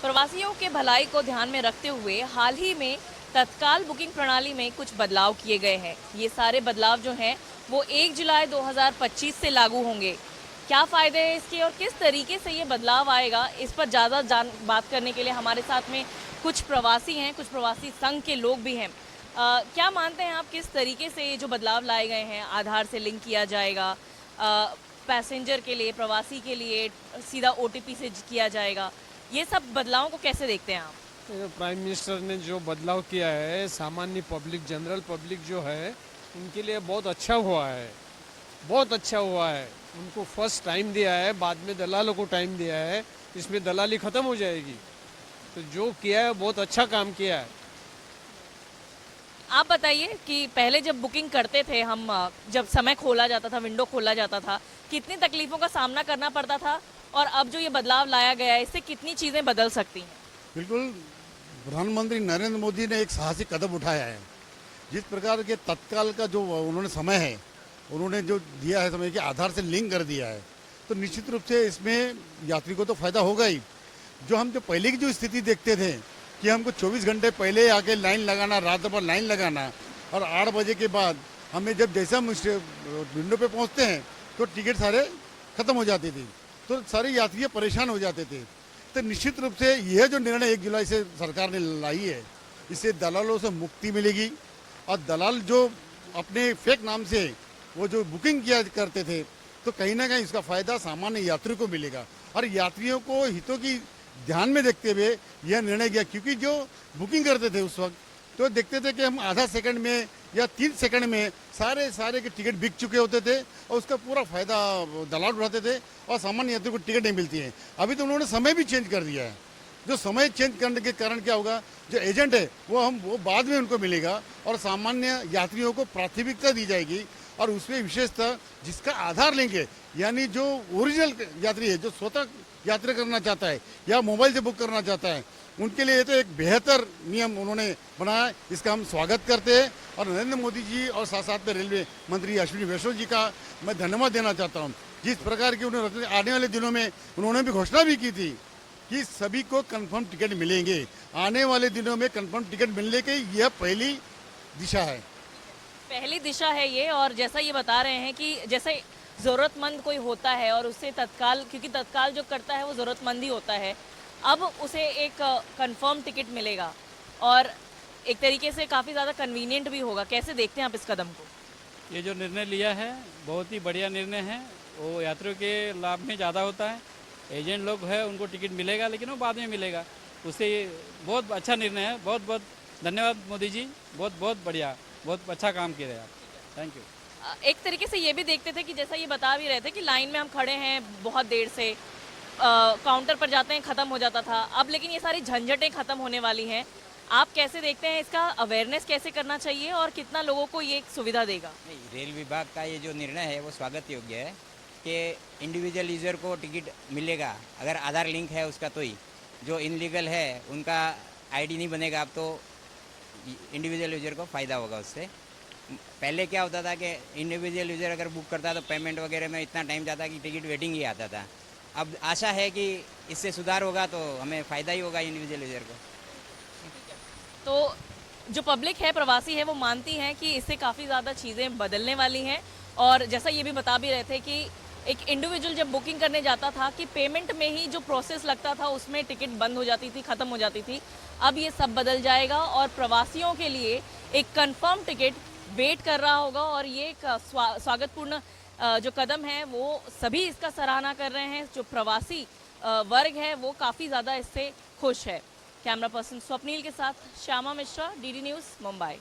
प्रवासियों के भलाई को ध्यान में रखते हुए हाल ही में तत्काल बुकिंग प्रणाली में कुछ बदलाव किए गए हैं। ये सारे बदलाव जो हैं वो 1 जुलाई 2025 से लागू होंगे। क्या फ़ायदे हैं इसके और किस तरीके से ये बदलाव आएगा, इस पर ज़्यादा बात करने के लिए हमारे साथ में कुछ प्रवासी हैं, कुछ प्रवासी संघ के लोग भी हैं। क्या मानते हैं आप, किस तरीके से ये जो बदलाव लाए गए हैं, आधार से लिंक किया जाएगा, पैसेंजर के लिए, प्रवासी के लिए सीधा OTP से किया जाएगा, ये सब बदलावों को कैसे देखते हैं आप? प्राइम मिनिस्टर ने जो बदलाव किया है, सामान्य पब्लिक, जनरल पब्लिक जो है उनके लिए बहुत अच्छा हुआ है, बहुत अच्छा हुआ है। उनको फर्स्ट टाइम दिया है, बाद में दलालों को टाइम दिया है, इसमें दलाली ख़त्म हो जाएगी। तो जो किया है बहुत अच्छा काम किया है। आप बताइए कि पहले जब बुकिंग करते थे हम, जब समय खोला जाता था, विंडो खोला जाता था, कितनी तकलीफ़ों का सामना करना पड़ता था और अब जो ये बदलाव लाया गया है इससे कितनी चीज़ें बदल सकती हैं? बिल्कुल, प्रधानमंत्री नरेंद्र मोदी ने एक साहसिक कदम उठाया है। जिस प्रकार के तत्काल का जो उन्होंने समय है, उन्होंने जो दिया है समय के आधार से लिंक कर दिया है, तो निश्चित रूप से इसमें यात्री को तो फायदा होगा ही। जो पहले की जो स्थिति देखते थे कि हमको 24 घंटे पहले आके लाइन लगाना, रात भर लाइन लगाना, और 8 बजे के बाद हमें जैसे हम विंडो पे पहुंचते हैं तो टिकट सारे खत्म हो जाती थी, तो सारे यात्री परेशान हो जाते थे। तो निश्चित रूप से यह जो निर्णय 1 जुलाई से सरकार ने लाई है, इससे दलालों से मुक्ति मिलेगी। और दलाल जो अपने फेक नाम से वो जो बुकिंग किया करते थे, तो कहीं ना कहीं इसका फायदा सामान्य यात्री को मिलेगा। और यात्रियों को हितों की ध्यान में देखते हुए यह निर्णय किया, क्योंकि जो बुकिंग करते थे उस वक्त तो देखते थे कि हम आधा सेकंड में या 3 सेकंड में सारे के टिकट बिक चुके होते थे और उसका पूरा फायदा दलाल उठाते थे और सामान्य यात्री को टिकट नहीं मिलती है। अभी तो उन्होंने समय भी चेंज कर दिया है। जो समय चेंज करने के कारण क्या होगा, जो एजेंट है वो बाद में उनको मिलेगा और सामान्य यात्रियों को प्राथमिकता दी जाएगी। और उसमें विशेषतः जिसका आधार लिंक है, यानी जो ओरिजिनल यात्री है, जो स्वतः यात्रा करना चाहता है या मोबाइल से बुक करना चाहता है, उनके लिए तो एक बेहतर नियम उन्होंने बनाया। इसका हम स्वागत करते हैं और नरेंद्र मोदी जी और साथ में रेलवे मंत्री अश्विनी वैष्णव जी का मैं धन्यवाद देना चाहता हूं। जिस प्रकार की उन्होंने आने वाले दिनों में उन्होंने भी घोषणा भी की थी कि सभी को कंफर्म टिकट मिलेंगे। आने वाले दिनों में कंफर्म टिकट मिलने की यह पहली दिशा है। पहली दिशा है ये, और जैसा ये बता रहे हैं कि जैसे ज़रूरतमंद कोई होता है और उससे तत्काल, क्योंकि तत्काल जो करता है वो ज़रूरतमंद ही होता है, अब उसे एक कंफर्म टिकट मिलेगा और एक तरीके से काफ़ी ज़्यादा कन्वीनियंट भी होगा। कैसे देखते हैं आप इस कदम को? ये जो निर्णय लिया है बहुत ही बढ़िया निर्णय है। वो यात्रियों के लाभ में ज़्यादा होता है। एजेंट लोग हैं उनको टिकट मिलेगा, लेकिन वो बाद में मिलेगा। उससे बहुत अच्छा निर्णय है। बहुत बहुत धन्यवाद मोदी जी, बहुत बहुत बढ़िया, बहुत अच्छा काम किए रहे आप। Thank you. एक तरीके से ये भी देखते थे कि जैसा ये बता भी रहे थे कि लाइन में हम खड़े हैं बहुत देर से, काउंटर पर जाते हैं, ख़त्म हो जाता था। अब लेकिन ये सारी झंझटें ख़त्म होने वाली हैं। आप कैसे देखते हैं, इसका अवेयरनेस कैसे करना चाहिए और कितना लोगों को ये सुविधा देगा? रेल विभाग का ये जो निर्णय है वो स्वागत योग्य है कि इंडिविजुअल यूज़र को टिकट मिलेगा अगर आधार लिंक है उसका। तो ही जो इनलीगल है उनका आईडी नहीं बनेगा, अब तो इंडिविजुअल यूज़र को फ़ायदा होगा उससे। पहले क्या होता था कि इंडिविजुअल यूज़र अगर बुक करता तो पेमेंट वगैरह में इतना टाइम जाता कि टिकट वेटिंग ही आता था। अब आशा है कि इससे सुधार होगा तो हमें फ़ायदा ही होगा इंडिविजुअल यूज़र को। तो जो पब्लिक है, प्रवासी है, वो मानती हैं कि इससे काफ़ी ज़्यादा चीज़ें बदलने वाली हैं। और जैसा ये भी बता भी रहे थे कि एक इंडिविजुअल जब बुकिंग करने जाता था कि पेमेंट में ही जो प्रोसेस लगता था उसमें टिकट बंद हो जाती थी, ख़त्म हो जाती थी। अब ये सब बदल जाएगा और प्रवासियों के लिए एक कंफर्म टिकट वेट कर रहा होगा। और ये एक स्वागतपूर्ण जो कदम है वो सभी इसका सराहना कर रहे हैं। जो प्रवासी वर्ग है वो काफ़ी ज़्यादा इससे खुश है। कैमरा पर्सन स्वप्नील के साथ श्यामा मिश्रा, DD न्यूज़, मुंबई।